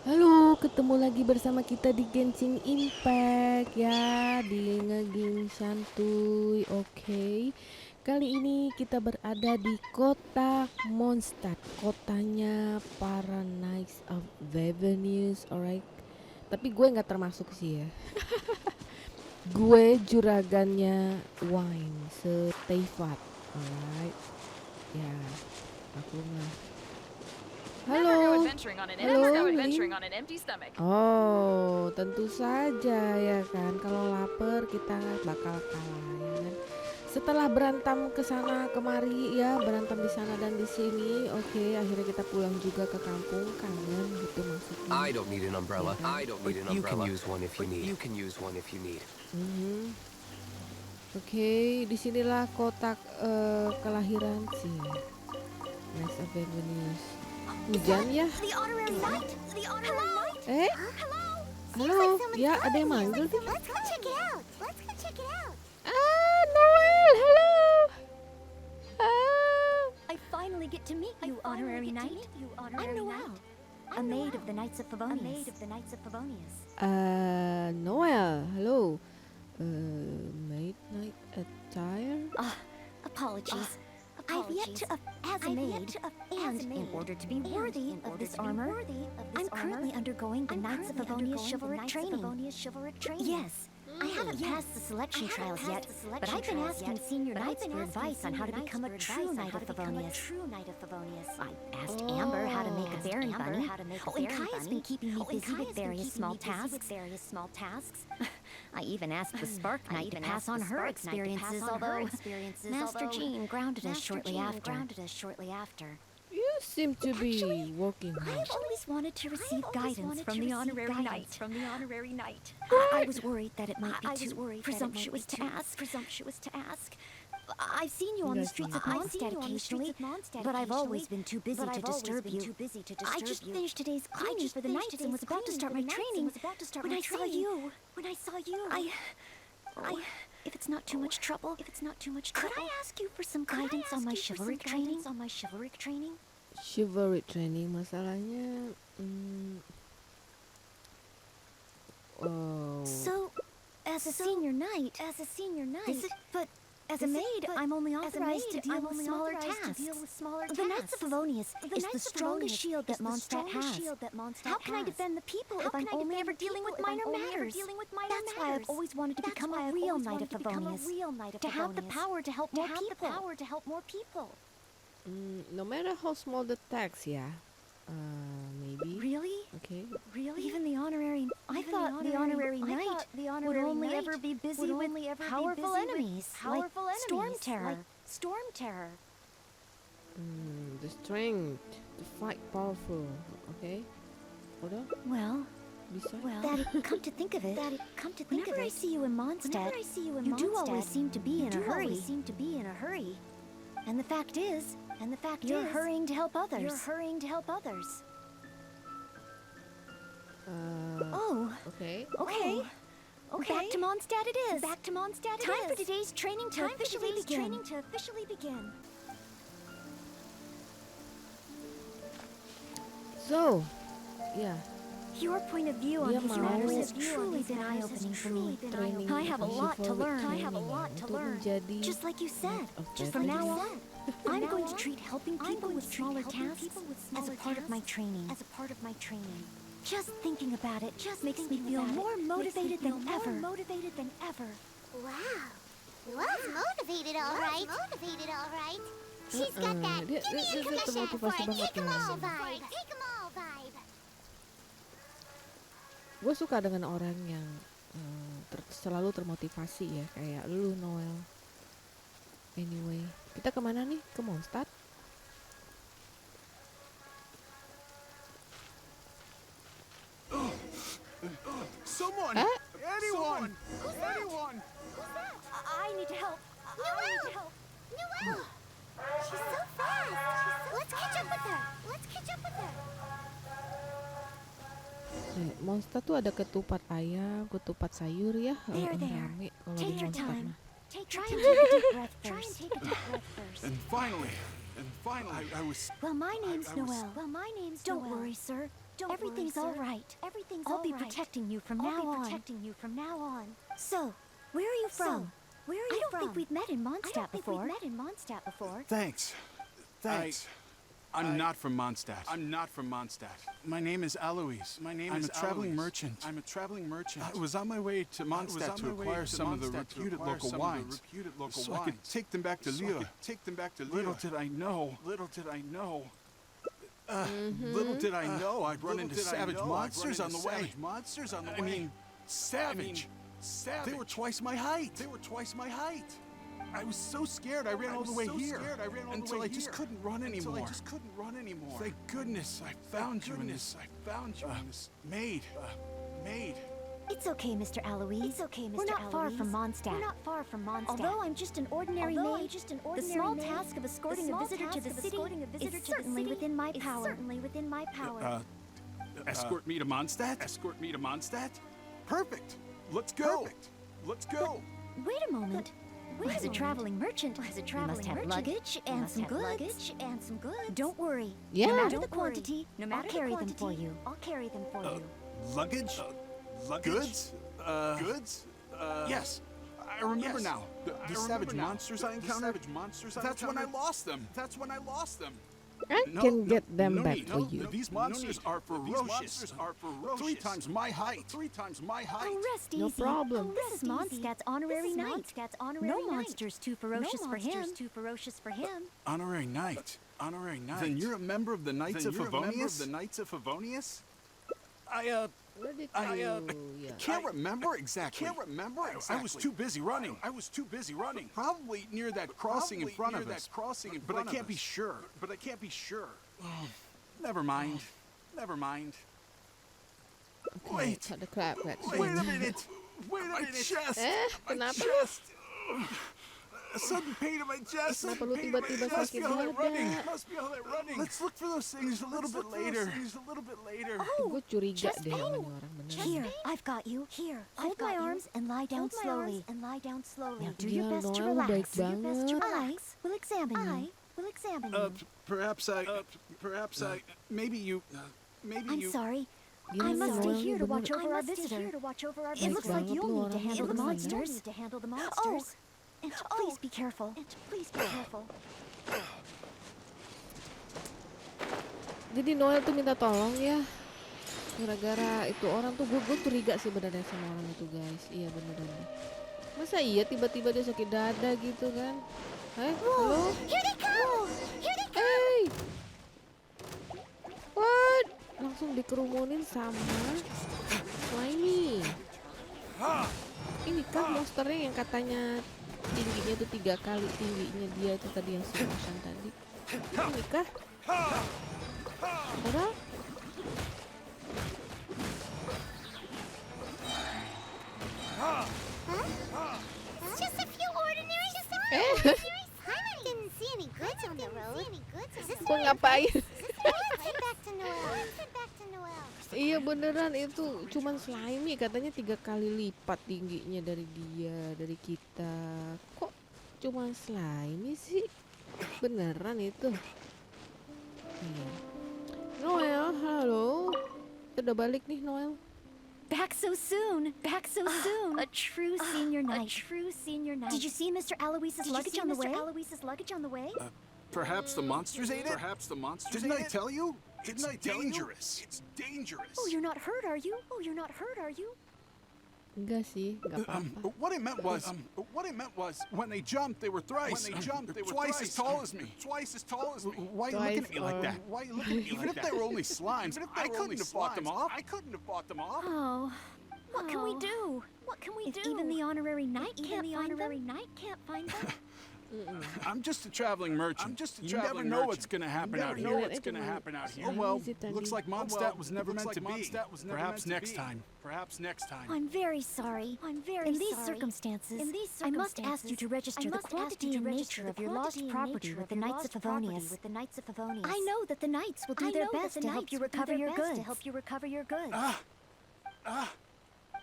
Halo, ketemu lagi bersama kita di Genshin Impact ya, di ngegame santuy. Oke. Kali ini kita berada di kota Mondstadt, kotanya para Knights of Revenues, alright. Tapi gue nggak termasuk sih ya. Gue juragannya wine setefat, alright. Ya, aku mah. Halo, halo, Lin. Oh, tentu saja ya kan. Kalau lapar kita bakal kalah ya kan. Setelah berantem ke sana kemari ya, berantem di sana dan di sini. Oke, akhirnya kita pulang juga ke kampung. Kangen gitu maksudnya. I don't need an umbrella. Ya kan? I don't need an umbrella. You can use one if you need. You can use one if you need. Oke, disinilah kotak kelahiran sih. Nice Avenues. Hujan ya? Eh? Halo, ya ada yang manggil tuh. Ah, Noelle, halo. Ah. I finally get to meet you, honorary knight. I'm Noelle, a maid of the Knights of Favonius. Noelle, hello. Maid Knight attire? Apologies. I've yet to, as a maid, and in order to be worthy of this armor, I'm currently undergoing the Knights of Favonius chivalric training. Yes. I haven't passed the selection trials yet, but I've been asking senior knights for advice on how to become a true Knight of Favonius. I asked Amber how to make a berry bunny. And Kaya's been keeping me busy with various small tasks. I even asked the Spark Knight to pass on her experiences, although Master Jean grounded us shortly after. You seem to be working hard. I've always wanted to receive guidance from the honorary knight. I was worried that it might be too presumptuous to ask. I've seen you on the streets of Mondstadt occasionally, but I've always been too busy to disturb you. I just finished today's cleaning for the Knights and was about to start my training when I saw you. If it's not too much trouble, could I ask you for some guidance on my chivalric training? Chivalric training masalahnya. So, as a senior knight, but as a maid, I'm only authorized to deal with smaller tasks. The Knights of Favonius is the strongest shield that Mondstadt has. How can I defend the people if I'm only ever dealing with minor matters? That's why I've always wanted to become a real Knight of Favonius. To have the power to help more people. No matter how small the tax, yeah. Maybe. Really? Okay. Even the honorary... I thought the honorary knight would only ever be busy with powerful enemies, like Storm Terror. The strength to fight powerful. Okay. Udah? Well, Bisa? Daddy, come to think of it, whenever I see you in Mondstadt, you do always seem to be in a hurry. And the fact is, you're hurrying to help others. Okay. Okay. Back to Mondstadt it is. Time for today's training to officially begin. So, yeah. Your point of view on these matters has truly been eye-opening for me. I have a lot to learn. Just like you said, from now on, I'm going to treat helping people with smaller tasks as a part of my training. Just thinking about it makes me feel more motivated than ever. Wow. Was motivated, all right. She's got that Dia termotivasi banget ya. Take 'em all vibe. Gue suka dengan orang yang selalu termotivasi ya, kayak lu, Noelle. Anyway, kita kemana nih? Ke Mondstadt? Someone! Anyone! I need to help. Noelle! She's so fast. Let's catch up with her. Mondstadt tuh ada ketupat ayam, ketupat sayur ya. There. Rame kalau di Take your Mondstadt time. mah. Try and take a deep breath first. And finally, I was... Well, my name's I was- Noelle. Don't worry, sir. Everything's all right. I'll be protecting you from now on. So, where are you from? I don't think we've met in Mondstadt before. Thanks. I'm not from Mondstadt. My name is Alois. I'm a traveling merchant. I was on my way to Mondstadt to acquire some of the reputed local wines, so I could take them back to Lille. Little did I know. Little did I know I'd run into savage monsters on the way. I mean, savage. They were twice my height. I was so scared I ran all the way here until I just couldn't run anymore. Thank goodness I found you in this maid. It's okay, Mr. Alois. We're not far from Mondstadt. Although I'm just an ordinary maid, the small task of escorting a visitor to the city is certainly within my power. Escort me to Mondstadt? Perfect. Let's go. Wait a moment. As a traveling merchant, you must have luggage and some goods. Don't worry. Yeah. No matter the quantity, I'll carry them for you. Luggage? Goods? Yes. I remember now. The savage monsters I encountered. That's when I lost them. I can get them back need. for you. These monsters are ferocious. 3 times my height. Oh, rest No easy. problem. This is Mondstadt's honorary knight. No monster's too ferocious for him. Honorary knight. Then you're a member of the Knights of Favonius? I can't remember exactly. I was too busy running. Probably near that crossing in front of us. But I can't be sure. Never mind. Okay, cut the crap back. Wait a minute. My chest. Kenapa? A sudden pain in my chest. Kenapa lu tiba-tiba Must sakit be all that dada? running. Let's look for those things a little bit later. Gue curiga Chest deh pain. sama nih orang bener. Here, I've got you. Hold my arms and lie down slowly. Now do your Gila, best to Noelle lu baik relax. banget. I will examine you. Perhaps I. Maybe you. I'm sorry. Gila, I must stay Noelle here lu to watch bener. over our visitor. It looks like banget you'll lu need to orang handle the beneran. monsters. And please be careful. Jadi Noelle tuh minta tolong ya. Gara-gara itu orang tuh gue curiga sih benernya sama orang itu guys. Iya beneran deh. Masa iya tiba-tiba dia sakit dada gitu kan? Halo? Here they come! Hey! What? Langsung dikerumunin sama Slimy. Ini kan monsternya yang katanya tingginya tuh 3 kali tingginya dia itu tadi yang si Ocean tadi. Ini kah? Padahal Just a few ordinary Paimon didn't see any goods on the road. Is this gue ngapain? Let's head back to Noelle. Iya beneran itu cuman Slimy katanya 3 kali lipat tingginya dari dia, dari kita. Kok cuman Slimy sih? Beneran itu. Iya. Noelle, halo. Udah balik nih Noelle. Back so soon. A true senior knight. Did you see Mr. Alois's luggage on the way? Perhaps the monsters ate it? Didn't I tell you? It's dangerous. Oh, you're not hurt, are you? Enggak sih, enggak apa-apa. What I meant was, when they jumped, they were thrice. Twice as tall as me. Why are you looking at me like that? Even if they were only slimes, I couldn't have fought them off. Oh, what can we do? If even the honorary knight can't find them? I'm just a traveling merchant. You never know what's going to happen out here. Oh well, looks like Mondstadt was never meant to be. Perhaps next time. I'm very sorry. In these circumstances, I must ask you to register the quantity and nature of your lost property with the Knights of Favonius. I know that the Knights will do their best to help you recover your goods.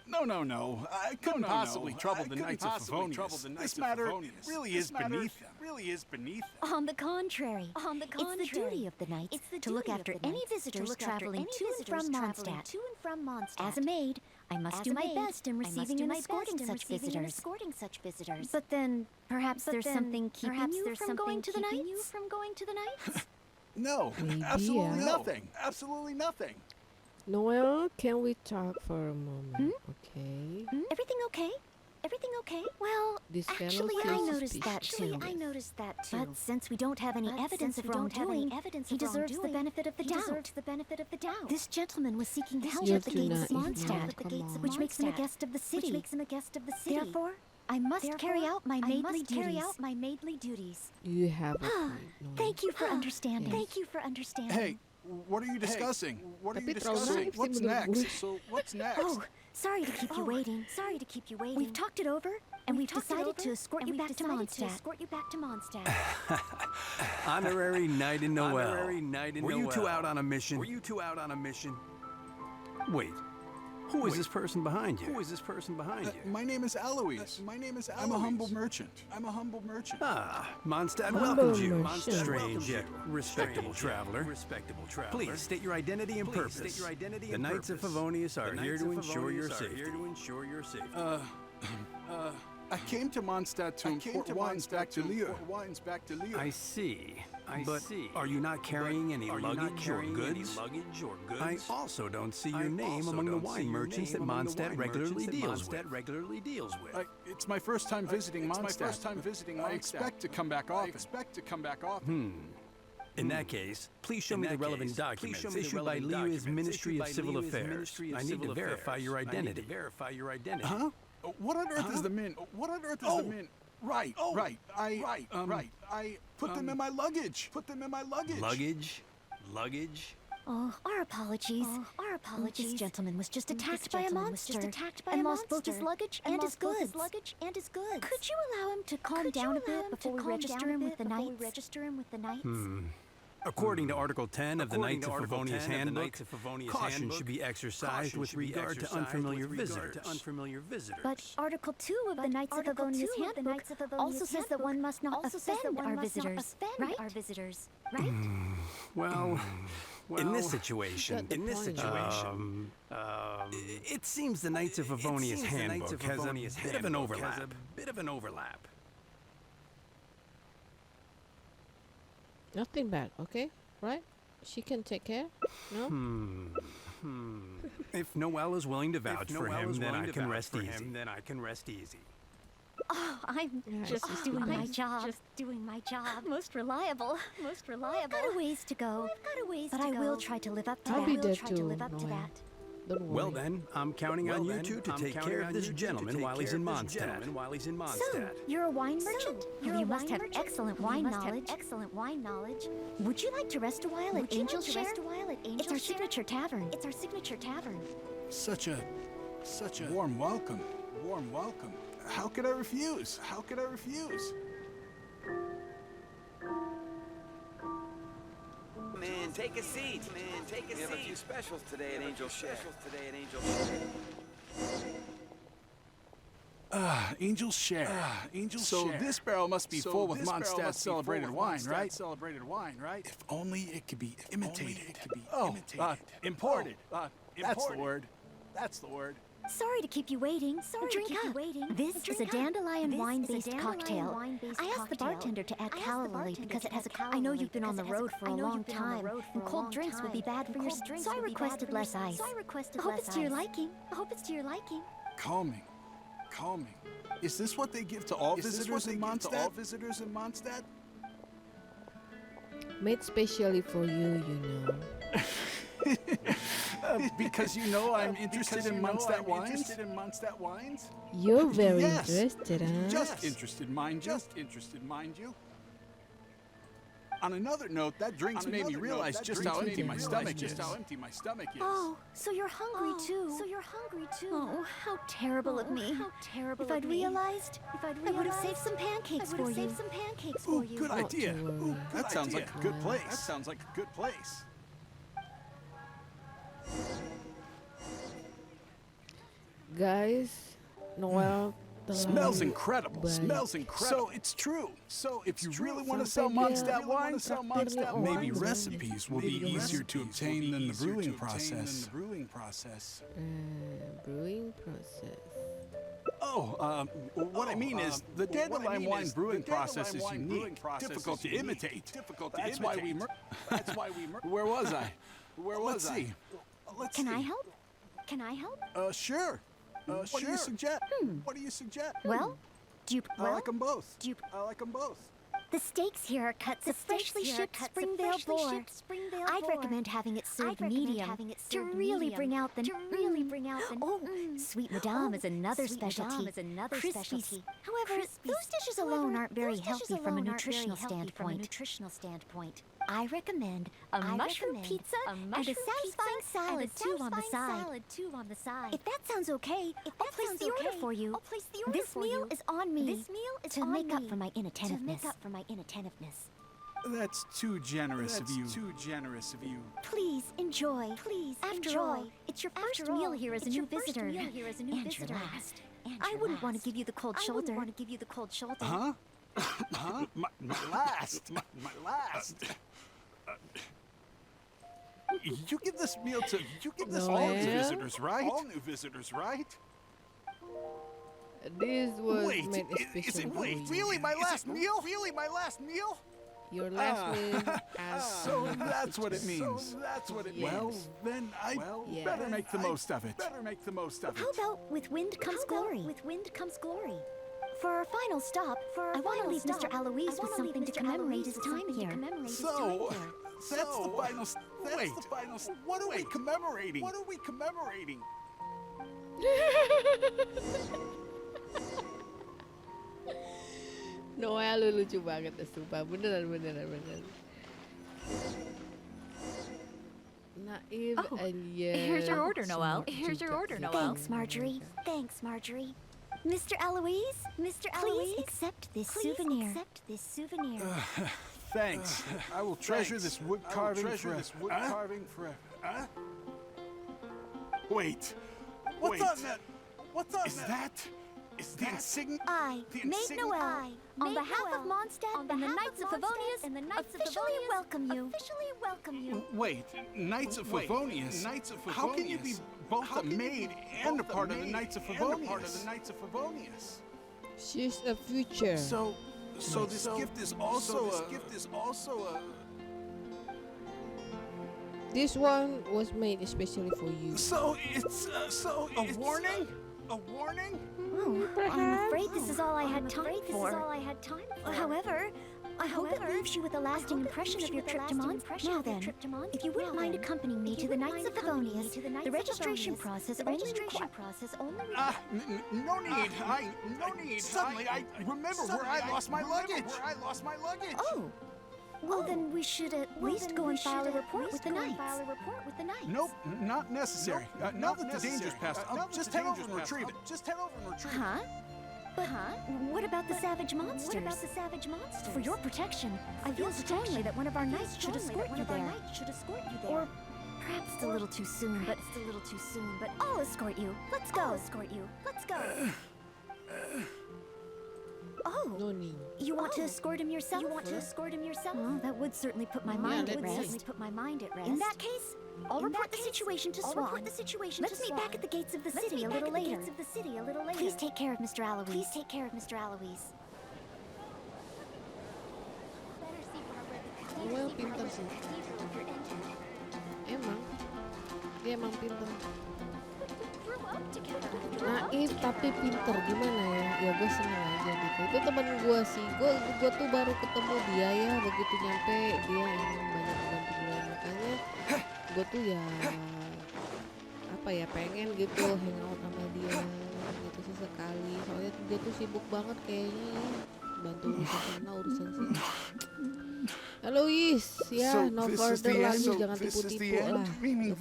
No. I couldn't possibly trouble the Knights of Favonius. This matter really is beneath them. On the contrary, it's the duty of the knights to look after any visitors traveling to and from Mondstadt. As a maid, I must do my best in receiving and escorting such visitors. But then, perhaps there's something keeping you from going to the knights? No, Maybe, absolutely yeah. nothing. Absolutely nothing. Noelle, can we talk for a moment? Okay. Everything okay? Well, This fellow actually, feels I noticed that suspicious. too. But since we don't have any evidence of wrongdoing, he deserves the benefit of the doubt. This gentleman was seeking help You at the do gates of not Mondstadt, ignore, come on. which makes him a guest of the city. Therefore, I must carry out my maidly duties. You have a point, Noelle. Thank you for understanding. Hey, what are you discussing? Tapi trauma What's sih menurut gue. next? So what's next? Oh, sorry to keep you waiting. We've talked it over, and we've decided to escort you back to Mondstadt. Honorary Knight in Noelle. Were you two out on a mission? Wait. Who is this person behind you? My name is Eloise. I'm a humble merchant. Ah, Mondstadt Humble welcomes you. merchant. Strange yet respectable traveler. Please state your identity and purpose. The Knights of Favonius are here to ensure your safety. I came to Mondstadt to import wines back to Lille. I see. But are you not carrying any luggage or goods? I also don't see your name among the wine merchants that Mondstadt regularly deals with. It's my first time visiting Mondstadt. I expect to come back often. In that case, please show me the relevant documents issued by Liu's Ministry of Civil Affairs. I need to verify your identity. Huh? What on earth is the mint? Right. I put them in my luggage. Luggage? Oh, our apologies. This gentleman was just attacked by a monster and lost both his luggage and his goods. Could you allow him to calm down a bit before we register him with the knights? According to Article 10 of the Knights of Favonius Handbook, caution should be exercised with regard to unfamiliar visitors. But Article 2 of the Knights of Favonius Handbook also says that one must not offend our visitors, right? Well, in this situation, Got the point. it seems the Knights of Favonius Handbook has a bit of an overlap. Nothing bad, okay? Right? She can take care? No? If Noelle is willing to vouch for him, then I can rest easy. Oh, I'm Yeah, just it's doing fine. my job. Most reliable. I've got a ways to go. But I will try to live up to I'll that. be there too, Noelle. Don't worry. Well then, I'm counting on you two to take care of this gentleman while he's in Mondstadt. So, you're a wine merchant? You must have excellent wine knowledge. Would you like to rest a while at Angel's Share? It's our signature tavern. Such a warm welcome. How could I refuse? Man, take a seat. We have a few specials today at Angel's Share. Angel's Share. So this barrel must be full with Mondstadt celebrated wine, right? If only it could be imitated. Imported. That's the word. Sorry to keep you waiting. Drink up. This is a dandelion wine-based cocktail. I asked the bartender to add calorie because it has a. I know you've been on the road for a long time, and cold drinks would be bad for your. So I requested less ice. I hope it's to your liking. Calming. Is this what they give to all visitors in Mondstadt? Made specially for you, you know. Because you know I'm interested in Mondstadt wines? You're very Yes. interested, huh? Just interested, mind you. On another note, that drink's made me realize just how empty my stomach is. Oh, so you're hungry too. Oh, how terrible of me. If I'd realized, I would have saved some pancakes for you. Ooh, good idea. to worry. That sounds like a good place. Guys, Noelle Smells terlalu incredible. baik. Smells incredible. So it's true. So if you really want to sell Sampai dia Mondstadt wine, maybe orang. recipes will be easier to obtain than the brewing process. Brewing process. Oh, what I mean is the dandelion wine brewing process is unique, difficult to imitate. That's why we. Where was I? Let's see. Can I help? Can I help? Sure. What do you suggest? What do you suggest? Well, do you? I like them both. Do you? I like them both. The steaks here are cuts of freshly shipped Springvale boar. I'd recommend having it served medium to really bring out the Oh, sweet madame is another specialty. Crispy. However, those dishes alone aren't very healthy from a nutritional standpoint. I recommend a mushroom pizza and a satisfying salad too on the side. If that sounds okay, I'll place the order for you. This meal is on me to make up for my inattentiveness. That's too generous of you. Please enjoy. After all, it's your first meal here as a new visitor, and your last. I wouldn't want to give you the cold shoulder. Huh? My last. My last. You give this meal to all new visitors, right? All new visitors, right? This was Wait, made is especially it for you. really my last meal? Really my last meal? Your last meal as So that's what it means. Well, then I Yes. better make the most of it. How about with wind comes glory? For our final stop, I want to leave Mr. Alois with something to commemorate his time here. So, that's the final. Wait, what are we commemorating? Noelle lu lucu banget ya, sumpah. Beneran. Naif and yes. Here's your order, Noelle. Thanks, Marjorie. Mr. Alois, please accept this souvenir. Thanks. I will treasure this wood carving forever. Wait. What's on that? Is the insignia? I, Maid Noelle, on behalf of Mondstadt and the Knights of Favonius, officially welcome you. Wait, Knights of Favonius? How can you be both a maid and a part of the Knights of Favonius? She's a future. So this gift is also a. This one was made especially for you. So it's a warning? Oh, I'm afraid this is all I had time for. However, I hope it leaves you with a lasting impression of your trip to Mondstadt. Now then, if you wouldn't mind accompanying me to the Knights of Favonius, the registration process only No need. Suddenly I remember where I lost my luggage. Oh, well then we should at least go and file a report with the Knights. Nope, not necessary. Now that the danger's passed, I'll just head over and retrieve it. Huh? But what about the savage monsters? For your protection, I feel strongly that one of our knights should escort you there. Or perhaps it's a little too soon, but I'll escort you. Let's go. Oh, No need. you want to escort him yourself? Oh, that would certainly put my mind at rest. In that case, I'll report the situation to Swan. Let's meet back at the gates of the city a little later. Please take care of Mr. Alois. Noelle pintar sih. Dia emang pintar. Naif tapi pintar, gimana ya gue seneng aja gitu. Itu temen gue sih, gue tuh baru ketemu dia ya, begitu nyampe dia emang banyak membantu gue, makanya gue tuh ya apa ya pengen gitu hangout sama dia gitu sesekali, soalnya dia tuh sibuk banget kayaknya ya, bantu urusan sana urusan sini. Alois, ya no further lagi, jangan tipu-tipu lah. Kita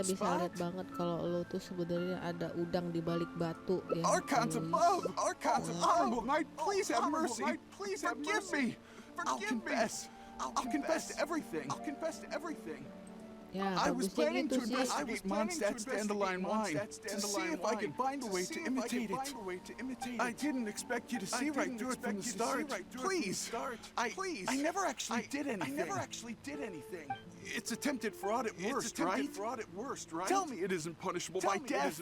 bisa lihat banget kalau lo tuh sebenarnya ada udang di balik batu ya. Archons above, honorable knight, please have mercy. Forgive me. I'll confess to everything. Ya, I was bagusnya planning gitu to sih. investigate Mondstadt's dandelion wine to see if I could find a way to imitate it. I didn't expect you to see right through it from the start. Please. I never actually did anything. It's attempted fraud at worst, right? Tell me it isn't punishable by death.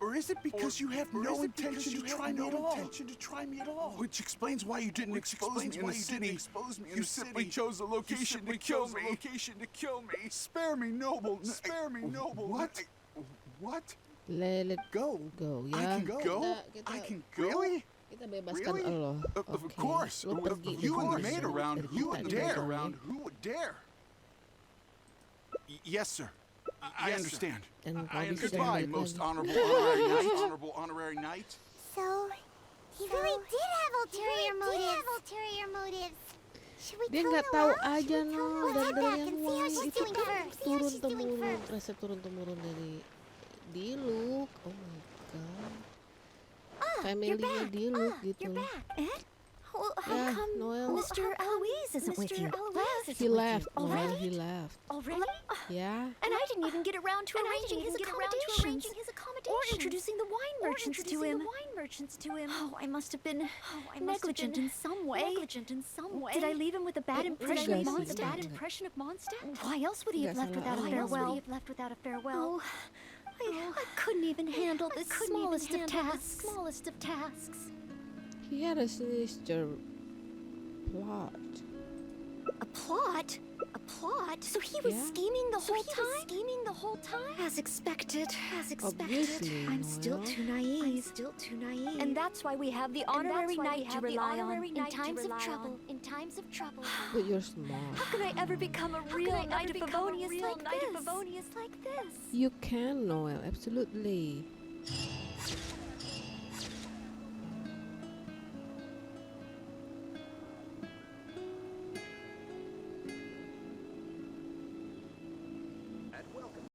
Or is it because you have no intention to try me at all? Which explains why you didn't expose me in the city. You simply chose a location to kill me. Spare me, noble. What? Let Go. go ya. I can go? I can go? Really? Kita bebaskan lo. Of Oke. course. Lo With pergi you and the dari maid around, kita who would di dare? dalam. Who would dare? Yes, sir. I understand. Dan kau bisa Goodbye, balik most lagi. honorable honorary knight. So, he really did have ulterior motives. Should we Dia tell nggak tahu Noelle? aja no Let's head back dandelion and see how wine she's itu doing kan first. turun temurun, resep turun temurun dari Diluc. Oh my god. Family-nya Diluc gitu. You're back, Ed? Well, how Yeah, come Noelle. Mr. Eloise isn't with you? He left. Noelle, Already? he left. Already? Ya. And I didn't even get around to arranging his accommodations. Or introducing the wine merchants to him. Oh, I must have been negligent in some way. Did I leave him with a bad impression of Mondstadt? Why else would he have left without a farewell? Oh, I couldn't even handle the smallest of tasks. He had a sinister plot. A plot? So he was scheming the whole time? As expected. Obviously, I'm still Noelle. too naive. And that's why we have the honorary knight to rely on in times of trouble. But you're smart. How can I ever become a real knight of Favonius like this? You can, Noelle. Absolutely.